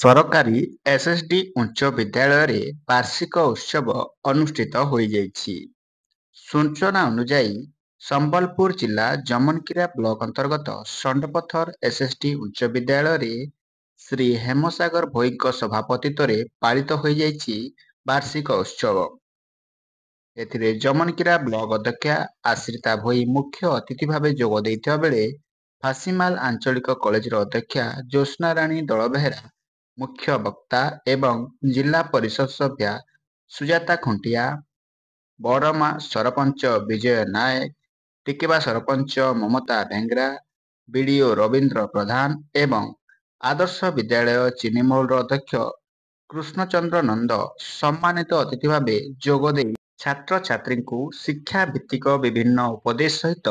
ସରକାରୀ ଏସ୍ଏସ୍ଡି ଉଚ୍ଚ ବିଦ୍ୟାଳୟରେ ବାର୍ଷିକ ଉତ୍ସବ ଅନୁଷ୍ଠିତ ହୋଇଯାଇଛି। ସୂଚନା ଅନୁଯାୟୀ ସମ୍ବଲପୁର ଜିଲ୍ଲା ଜମନକିରା ବ୍ଲକ ଅନ୍ତର୍ଗତ ଷଣ୍ଢପଥର ଏସ୍ଏସ୍ଡି ଉଚ୍ଚ ବିଦ୍ୟାଳୟରେ ଶ୍ରୀ ହେମସାଗର ଭୋଇଙ୍କ ସଭାପତିତ୍ୱରେ ପାଳିତ ହୋଇଯାଇଛି ବାର୍ଷିକ ଉତ୍ସବ। ଏଥିରେ ଜମନକିରା ବ୍ଲକ ଅଧ୍ୟକ୍ଷା ଆଶ୍ରିତା ଭୋଇ ମୁଖ୍ୟ ଅତିଥି ଭାବେ ଯୋଗ ଦେଇଥିବା ବେଳେ ଫାସିମାଲ ଆଞ୍ଚଳିକ କଲେଜର ଅଧ୍ୟକ୍ଷା ଜ୍ୟୋତ୍ସ୍ନାରାଣୀ ଦଳବେହେରା ମୁଖ୍ୟ ବକ୍ତା ଏବଂ ଜିଲ୍ଲା ପରିଷଦ ସଭ୍ୟା ସୁଜାତା ଖୁଣ୍ଟିଆ, ବଡ଼ମା ସରପଞ୍ଚ ବିଜୟ ନାୟକ, ଟିକେବା ସରପଞ୍ଚ ମମତା ବେଙ୍ଗରା, ବିଡିଓ ରବୀନ୍ଦ୍ର ପ୍ରଧାନ ଏବଂ ଆଦର୍ଶ ବିଦ୍ୟାଳୟ ଚିନିମୋଲର ଅଧ୍ୟକ୍ଷ କୃଷ୍ଣଚନ୍ଦ୍ର ନନ୍ଦ ସମ୍ମାନିତ ଅତିଥି ଭାବେ ଯୋଗଦେଇ ଛାତ୍ରଛାତ୍ରୀଙ୍କୁ ଶିକ୍ଷା ଭିତ୍ତିକ ବିଭିନ୍ନ ଉପଦେଶ ସହିତ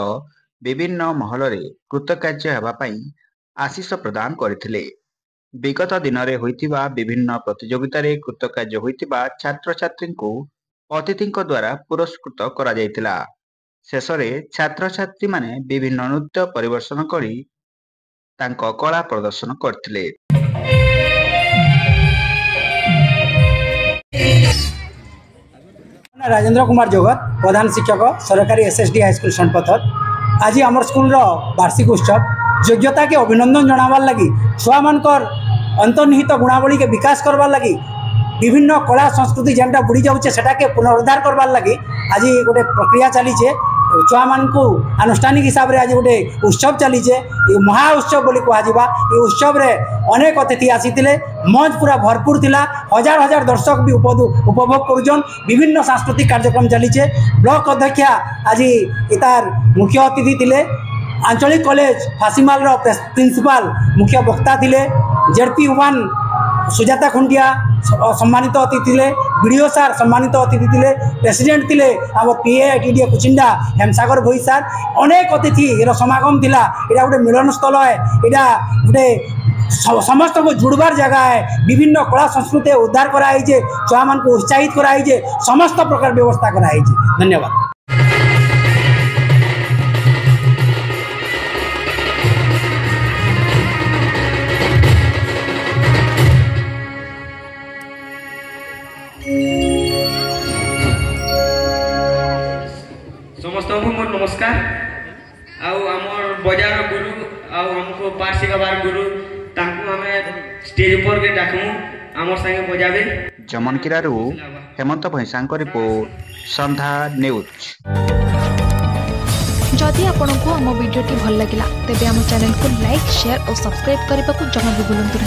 ବିଭିନ୍ନ ମହଲରେ କୃତକାର୍ଯ୍ୟ ହେବା ପାଇଁ ଆଶିଷ ପ୍ରଦାନ କରିଥିଲେ। ବିଗତ ଦିନରେ ହୋଇଥିବା ବିଭିନ୍ନ ପ୍ରତିଯୋଗିତାରେ କୃତକାର୍ଯ୍ୟ ହୋଇଥିବା ଛାତ୍ରଛାତ୍ରୀଙ୍କୁ ଅତିଥିଙ୍କ ଦ୍ୱାରା ପୁରସ୍କୃତ କରାଯାଇଥିଲା। ଶେଷରେ ଛାତ୍ରଛାତ୍ରୀମାନେ ବିଭିନ୍ନ ନୃତ୍ୟ ପରିବେଷଣ କରି ତାଙ୍କ କଳା ପ୍ରଦର୍ଶନ କରିଥିଲେ। राजेंद्र कुमार जोगत प्रधान शिक्षक सरकारी एसएसडी हाईस्कूल षण्ढपथर। आज आम स्कूल वार्षिक उत्सव योग्यता के अभिनंदन जनावार लगी छुआ मानकर अंतर्निहित गुणावली के विकास करवार लगी विभिन्न कला संस्कृति जेनटा बुड़ी जाऊे सेटा के पुनरुद्धार करवार लगी आज गोटे प्रक्रिया चलीचे। छुआ मानू आनुष्ठानिक हिसाब से आज गोटे उत्सव चलीचे ये महा उत्सव बोली कहवा। ये उत्सव रे अनेक अतिथि आसीथिले मंच पूरा भरपूर थिला हजार हजार दर्शक भी उपभोग करुछन विभिन्न सांस्कृतिक कार्यक्रम चलीचे। ब्लॉक अध्यक्षा आज इतार मुख्य अतिथि थिले आंचलिक कॉलेज फासीमाल प्रिंसिपाल मुख्य वक्ता थिले जेडपी1 सुजाता खुंटिया सम्मानित अतिथि थे बीडीओ सार सम्मानित अतिथि थे प्रेसिडेंट थे आम पीए टीडीए कुचिंडा हेमसागर भोई सार अनेक अतिथि समागम थिला। यहाँ गोटे मिलन स्थल है यहाँ गोटे समस्त को जुड़बार जगह है विभिन्न कला संस्कृति उद्धार कराई छुआ मान को उत्साहित कराई समस्त प्रकार व्यवस्था कराई। धन्यवाद। समस्त को मोर नमस्कार। आमर बजार गुरु आमको पाठ शिखबार गुरु तांको हमें स्टेज पर के डाकमु आमर संगे बजाबे। जमनकिरारू हेमंत भैंसांको रिपोर्ट संधा न्यूज। जदि आपंक आम भिडी भल लगा तेब आम चैनल को लाइक शेयर और सब्सक्राइब करने को जमा भी भूलु नहीं।